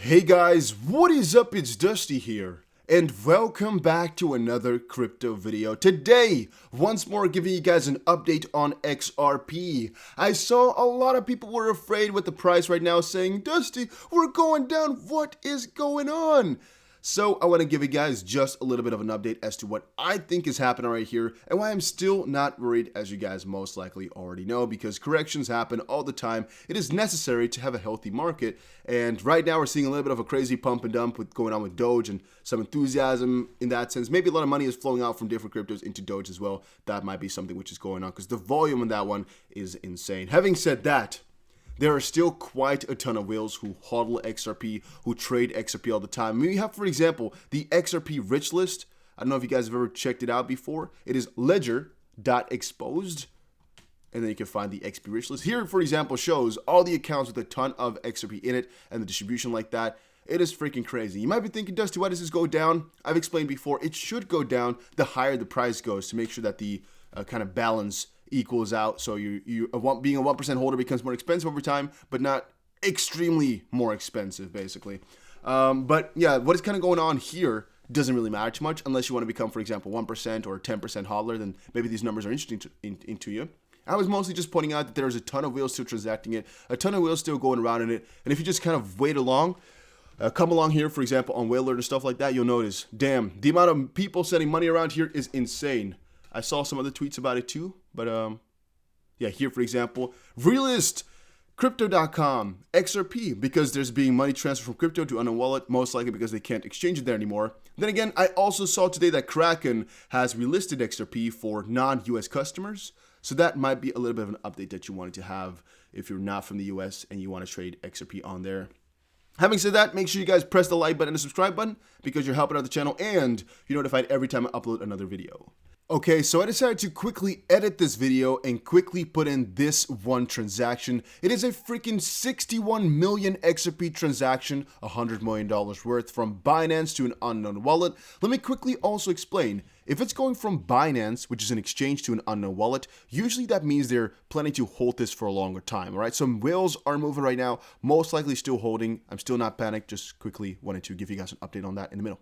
Hey guys, what is up? It's Dusty here, and welcome back to another crypto video. Today, once more giving you guys an update on XRP. I saw a lot of people were afraid with the price right now saying, Dusty, we're going down, what is going on? So I want to give you guys just a little bit of an update as to what I think is happening right here and why I'm still not worried, as you guys most likely already know, because corrections happen all the time. It is necessary to have a healthy market, and right now we're seeing a little bit of a crazy pump and dump with going on with Doge and some enthusiasm in that sense. Maybe a lot of money is flowing out from different cryptos into Doge as well. That might be something which is going on because the volume in that one is insane. Having said that, there are still quite a ton of whales who hodl XRP, who trade XRP all the time. We have, for example, the XRP rich list. I don't know if you guys have ever checked it out before. It is ledger.exposed, and then you can find the XP rich list. Here, for example, shows all the accounts with a ton of XRP in it and the distribution like that. It is freaking crazy. You might be thinking, Dusty, why does this go down? I've explained before, it should go down the higher the price goes to make sure that the kind of balance equals out, so being a 1% holder becomes more expensive over time, but not extremely more expensive, basically. But yeah, what is kind of going on here doesn't really matter too much unless you want to become, for example, 1% or 10% hodler. Then maybe these numbers are interesting to you. I was mostly just pointing out that there's a ton of whales still transacting it, a ton of whales still going around in it, and if you just kind of wait along, come along here, for example, on Whale Alert and stuff like that, you'll notice, damn, the amount of people sending money around here is insane. I saw some other tweets about it too, but yeah, here for example, realist, crypto.com, XRP, because there's being money transferred from crypto to unknown wallet, most likely because they can't exchange it there anymore. Then again, I also saw today that Kraken has relisted XRP for non-US customers, so that might be a little bit of an update that you wanted to have if you're not from the US and you want to trade XRP on there. Having said that, make sure you guys press the like button and the subscribe button because you're helping out the channel and you're notified every time I upload another video. Okay, so I decided to quickly edit this video and quickly put in this one transaction. It is a freaking 61 million XRP transaction, $100 million worth from Binance to an unknown wallet. Let me quickly also explain. If it's going from Binance, which is an exchange, to an unknown wallet, usually that means they're planning to hold this for a longer time, all right? Some whales are moving right now, most likely still holding. I'm still not panicked, just quickly wanted to give you guys an update on that in the middle.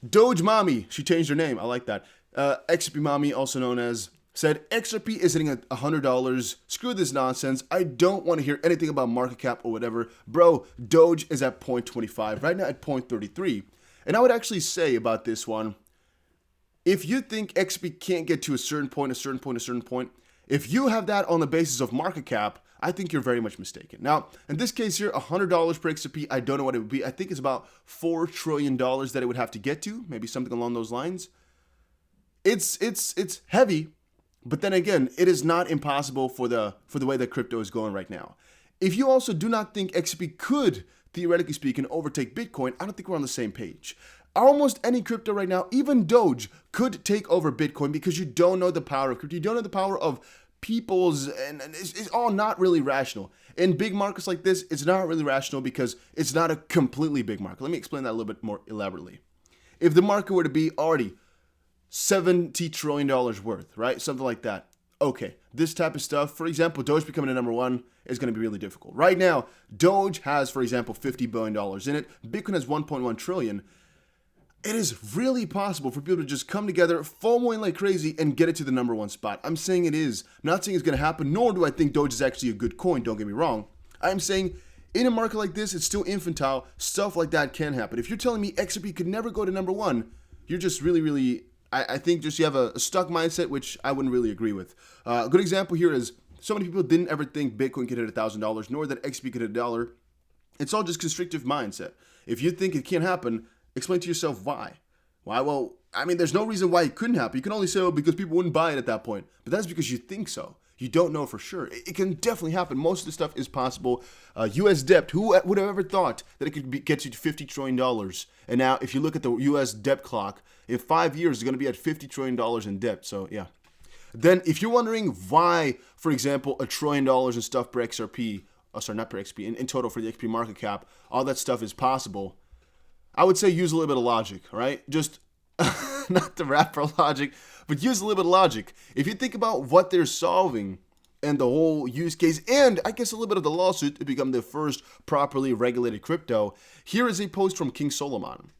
Doge Mommy, she changed her name, I like that. XRP Mommy, also known as, said, XRP is hitting at $100. Screw this nonsense. I don't want to hear anything about market cap or whatever. Bro, Doge is at 0.25, right now at 0.33. And I would actually say about this one, if you think XRP can't get to a certain point, if you have that on the basis of market cap, I think you're very much mistaken. Now, in this case here, $100 per XRP, I don't know what it would be. I think it's about $4 trillion that it would have to get to, maybe something along those lines. It's heavy, but then again, it is not impossible for the way that crypto is going right now. If you also do not think XRP could, theoretically speaking, overtake Bitcoin, I don't think we're on the same page. Almost any crypto right now, even Doge, could take over Bitcoin because you don't know the power of crypto. You don't know the power of people's, and it's all not really rational. In big markets like this, it's not really rational because it's not a completely big market. Let me explain that a little bit more elaborately. If the market were to be already $70 trillion worth, right? Something like that. Okay, this type of stuff, for example, Doge becoming a number one is going to be really difficult. Right now, Doge has, for example, $50 billion in it. Bitcoin has 1.1 trillion. It is really possible for people to just come together, FOMOing like crazy, and get it to the number one spot. I'm saying it is. I'm not saying it's going to happen, nor do I think Doge is actually a good coin, don't get me wrong. I'm saying in a market like this, it's still infantile. Stuff like that can happen. If you're telling me XRP could never go to number one, you're just really, I think just you have a stuck mindset, which I wouldn't really agree with. A good example here is so many people didn't ever think Bitcoin could hit $1,000, nor that XRP could hit $1. It's all just constrictive mindset. If you think it can't happen, explain to yourself why. Why? Well, I mean, there's no reason why it couldn't happen. You can only say, oh, because people wouldn't buy it at that point. But that's because you think so. You don't know for sure. It can definitely happen. Most of the stuff is possible. U.S. debt, who would have ever thought that it could get you to $50 trillion? And now, if you look at the U.S. debt clock, in 5 years, it's going to be at $50 trillion in debt. So, yeah. Then, if you're wondering why, for example, $1 trillion in stuff per XRP, not per XRP, in total for the XRP market cap, all that stuff is possible, I would say use a little bit of logic, right? Just not the rapper logic, but use a little bit of logic. If you think about what they're solving and the whole use case, and I guess a little bit of the lawsuit to become the first properly regulated crypto, here is a post from King Solomon.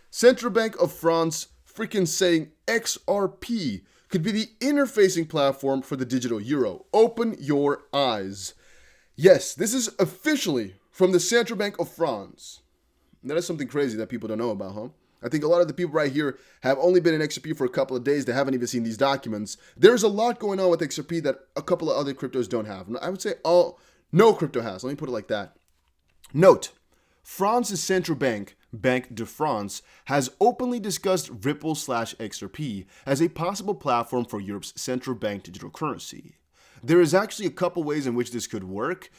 Central Bank of France freaking saying XRP could be the interfacing platform for the digital euro. Open your eyes. Yes, this is officially from the Central Bank of France. That is something crazy that people don't know about, huh? I think a lot of the people right here have only been in XRP for a couple of days. They haven't even seen these documents. There's a lot going on with XRP that a couple of other cryptos don't have. I would say no crypto has. Let me put it like that. Note, France's central bank, Banque de France, has openly discussed Ripple/XRP as a possible platform for Europe's central bank digital currency. There is actually a couple ways in which this could work.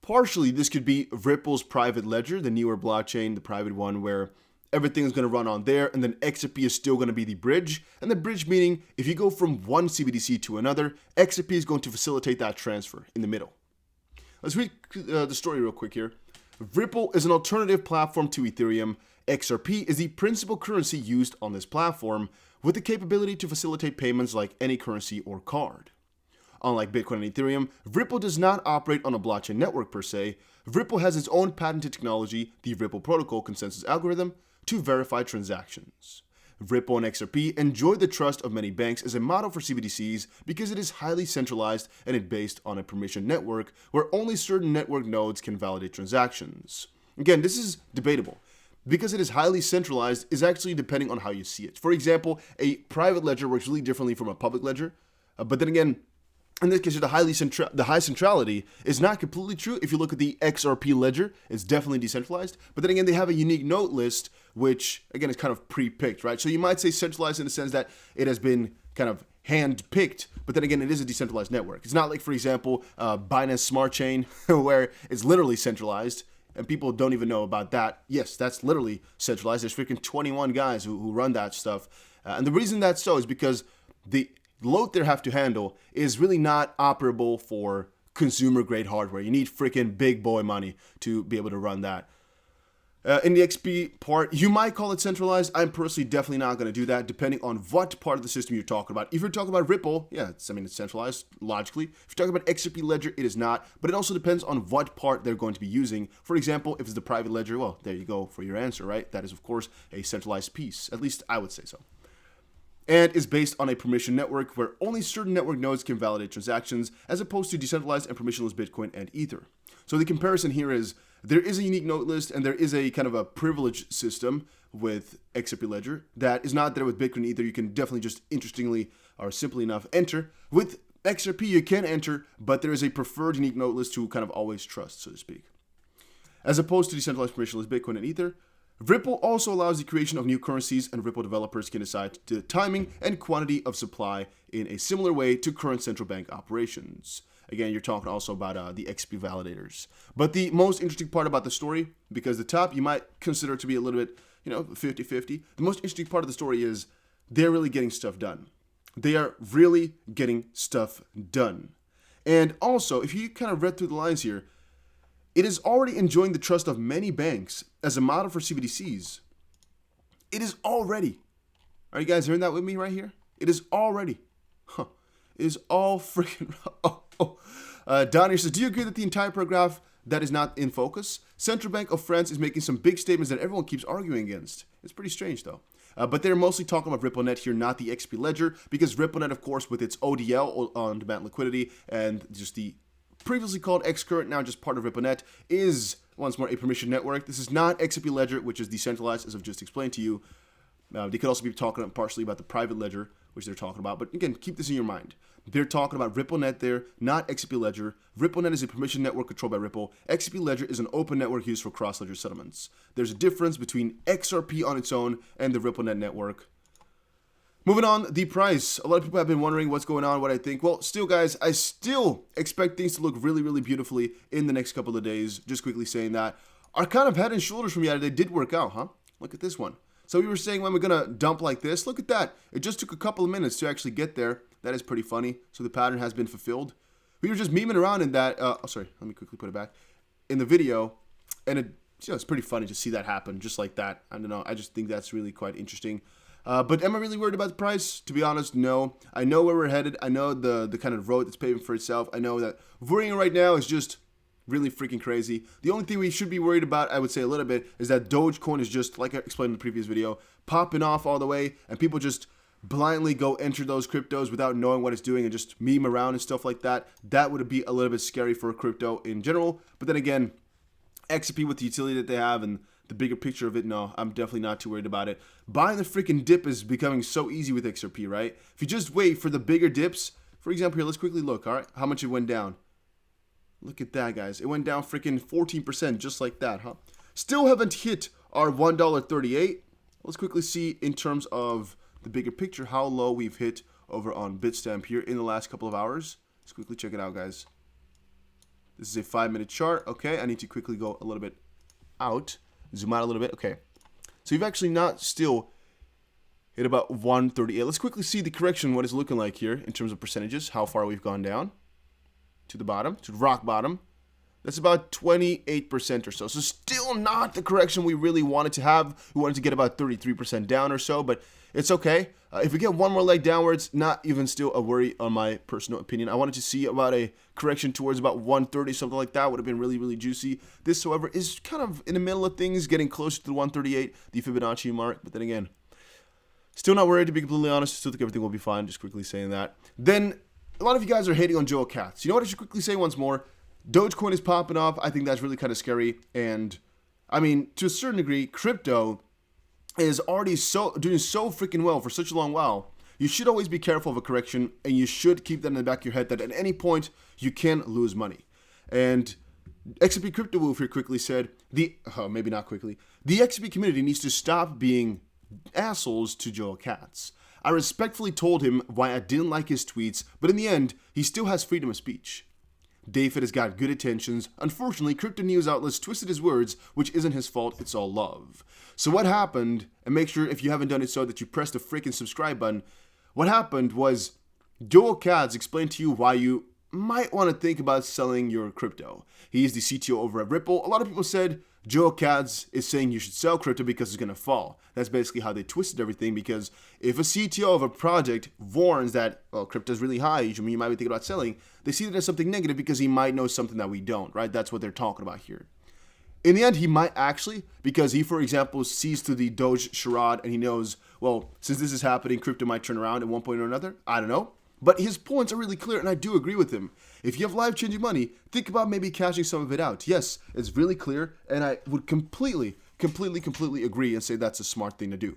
Partially, this could be Ripple's private ledger, the newer blockchain, the private one where everything is going to run on there, and then XRP is still going to be the bridge. And the bridge meaning if you go from one CBDC to another, XRP is going to facilitate that transfer in the middle. Let's read the story real quick here. Ripple is an alternative platform to Ethereum. XRP is the principal currency used on this platform with the capability to facilitate payments like any currency or card. Unlike Bitcoin and Ethereum, Ripple does not operate on a blockchain network per se. Ripple has its own patented technology, the Ripple Protocol consensus algorithm, to verify transactions. Ripple and XRP enjoy the trust of many banks as a model for CBDCs because it is highly centralized and it's based on a permissioned network where only certain network nodes can validate transactions. Again, this is debatable. Because it is highly centralized is actually depending on how you see it. For example, a private ledger works really differently from a public ledger, but then again, in this case, the high centrality is not completely true. If you look at the XRP ledger, it's definitely decentralized. But then again, they have a unique note list, which again is kind of pre-picked, right? So you might say centralized in the sense that it has been kind of hand-picked, but then again, it is a decentralized network. It's not like, for example, Binance Smart Chain, where it's literally centralized, and people don't even know about that. Yes, that's literally centralized. There's freaking 21 guys who run that stuff. And the reason that's so is because the load they have to handle is really not operable for consumer grade hardware. You need freaking big boy money to be able to run that. In the XP part, you might call it centralized. I'm personally definitely not going to do that, depending on what part of the system you're talking about. If you're talking about Ripple, yeah, it's centralized, logically. If you're talking about XRP ledger, it is not. But it also depends on what part they're going to be using. For example, if it's the private ledger, well, there you go for your answer, right? That is, of course, a centralized piece. At least I would say so. And is based on a permission network where only certain network nodes can validate transactions, as opposed to decentralized and permissionless Bitcoin and Ether. So the comparison here is there is a unique note list and there is a kind of a privilege system with XRP Ledger that is not there with Bitcoin and Ether. You can definitely just interestingly or simply enough enter. With XRP, you can enter, but there is a preferred unique note list to kind of always trust, so to speak. As opposed to decentralized permissionless Bitcoin and Ether, Ripple also allows the creation of new currencies, and Ripple developers can decide the timing and quantity of supply in a similar way to current central bank operations. Again, you're talking also about the XP validators. But the most interesting part about the story, because the top you might consider to be a little bit, 50-50. The most interesting part of the story is they're really getting stuff done. They are really getting stuff done. And also, if you kind of read through the lines here, it is already enjoying the trust of many banks as a model for CBDCs. It is already. Are you guys hearing that with me right here? It is already. It is all freaking. Don here says, do you agree that the entire paragraph that is not in focus? Central Bank of France is making some big statements that everyone keeps arguing against. It's pretty strange though. But they're mostly talking about RippleNet here, not the XP Ledger, because RippleNet, of course, with its ODL, on-demand liquidity, and just the previously called Xcurrent, now just part of RippleNet, is once more a permission network. This is not XRP Ledger, which is decentralized, as I've just explained to you. They could also be talking partially about the private ledger, which they're talking about. But again, keep this in your mind. They're talking about RippleNet there, not XRP Ledger. RippleNet is a permission network controlled by Ripple. XRP Ledger is an open network used for cross-ledger settlements. There's a difference between XRP on its own and the RippleNet network. Moving on, the price. A lot of people have been wondering what's going on, what I think. Well, still, guys, I still expect things to look really, really beautifully in the next couple of days. Just quickly saying that. Our kind of head and shoulders from yesterday did work out, huh? Look at this one. So we were saying when we're going to dump like this, look at that. It just took a couple of minutes to actually get there. That is pretty funny. So the pattern has been fulfilled. We were just memeing around in that, let me quickly put it back, in the video. And it's pretty funny to see that happen just like that. I don't know. I just think that's really quite interesting. But am I really worried about the price? To be honest, no. I know where we're headed. I know the kind of road that's paving for itself. I know that worrying right now is just really freaking crazy. The only thing we should be worried about, I would say a little bit, is that Dogecoin is just, like I explained in the previous video, popping off all the way, and people just blindly go enter those cryptos without knowing what it's doing and just meme around and stuff like that. That would be a little bit scary for crypto in general. But then again, XRP with the utility that they have and the bigger picture of it, no, I'm definitely not too worried about it. Buying the freaking dip is becoming so easy with XRP, right? If you just wait for the bigger dips, for example, here, let's quickly look, all right, how much it went down. Look at that, guys. It went down freaking 14% just like that, huh? Still haven't hit our $1.38. Let's quickly see in terms of the bigger picture how low we've hit over on Bitstamp here in the last couple of hours. Let's quickly check it out, guys. This is a 5-minute chart. Okay, I need to quickly go a little bit out. Zoom out a little bit. Okay. So you've actually not still hit about 138. Let's quickly see the correction, what it's looking like here in terms of percentages, how far we've gone down to the bottom, to rock bottom. That's about 28% or so. So still not the correction we really wanted to have. We wanted to get about 33% down or so, but it's okay. If we get one more leg downwards, not even still a worry on my personal opinion. I wanted to see about a correction towards about 130, something like that. Would have been really, really juicy. This, however, is kind of in the middle of things, getting closer to the 138, the Fibonacci mark. But then again, still not worried, to be completely honest. Still think everything will be fine, just quickly saying that. Then, a lot of you guys are hating on Katz. You know what I should quickly say once more? Dogecoin is popping off. I think that's really kind of scary. And, I mean, to a certain degree, crypto is already doing so freaking well for such a long while. You should always be careful of a correction, and you should keep that in the back of your head that at any point you can lose money. And XRP Crypto Wolf here quickly said, maybe not quickly, the XRP community needs to stop being assholes to Katz. I respectfully told him why I didn't like his tweets, but in the end, he still has freedom of speech. David has got good intentions. Unfortunately, crypto news outlets twisted his words, which isn't his fault, it's all love. So what happened, and make sure if you haven't done it so that you press the freaking subscribe button, what happened was Katz explained to you why you might want to think about selling your crypto. He is the CTO over at Ripple. A lot of people said Katz is saying you should sell crypto because it's going to fall. That's basically how they twisted everything, because if a CTO of a project warns that, well, crypto is really high, you might be thinking about selling, they see that as something negative because he might know something that we don't, right? That's what they're talking about here. In the end, he might actually, because he, for example, sees through the Doge charade and he knows, well, since this is happening, crypto might turn around at one point or another. I don't know. But his points are really clear, and I do agree with him. If you have life-changing money, think about maybe cashing some of it out. Yes, it's really clear, and I would completely agree and say that's a smart thing to do.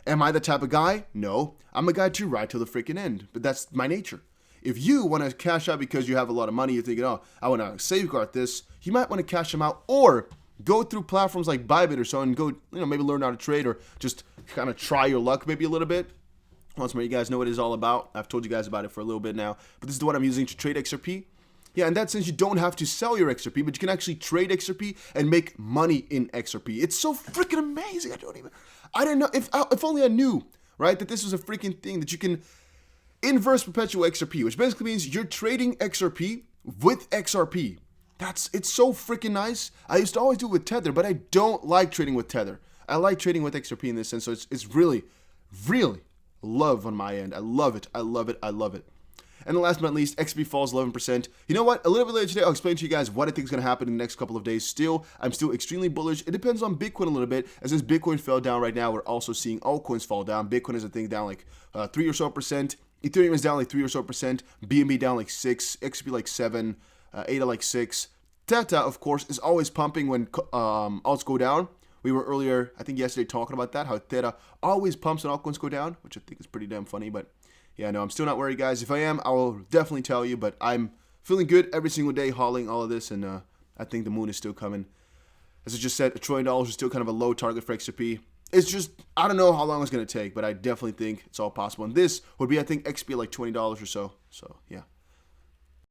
Am I the type of guy? No. I'm a guy to ride till the freaking end, but that's my nature. If you want to cash out because you have a lot of money, you're thinking, oh, I want to safeguard this, you might want to cash them out, or go through platforms like Bybit or so and go, maybe learn how to trade or just kind of try your luck maybe a little bit. Once more, you guys know what it is all about. I've told you guys about it for a little bit now, but this is the one I'm using to trade XRP. Yeah, in that sense, you don't have to sell your XRP, but you can actually trade XRP and make money in XRP. It's so freaking amazing. I don't know, if only I knew, right, that this was a freaking thing that you can inverse perpetual XRP, which basically means you're trading XRP with XRP. It's so freaking nice. I used to always do it with Tether, but I don't like trading with Tether. I like trading with XRP in this sense, so it's really, really love on my end. I love it. And the last but not least, XRP falls 11%. You know what? A little bit later today, I'll explain to you guys what I think is going to happen in the next couple of days. I'm still extremely bullish. It depends on Bitcoin a little bit. As since Bitcoin fell down right now, we're also seeing altcoins fall down. Bitcoin is, I think, down like 3 or so percent. Ethereum is down like 3 or so percent. BNB down like 6. XRP like 7. ADA like 6. Theta, of course, is always pumping when alts go down. We were earlier, I think yesterday, talking about that, how Theta always pumps when altcoins go down, which I think is pretty damn funny. But yeah, no, I'm still not worried, guys. If I am, I will definitely tell you. But I'm feeling good every single day hauling all of this, and I think the moon is still coming. As I just said, $1 trillion is still kind of a low target for XRP. It's just, I don't know how long it's going to take, but I definitely think it's all possible. And this would be, I think, XP like $20 or so. So, yeah.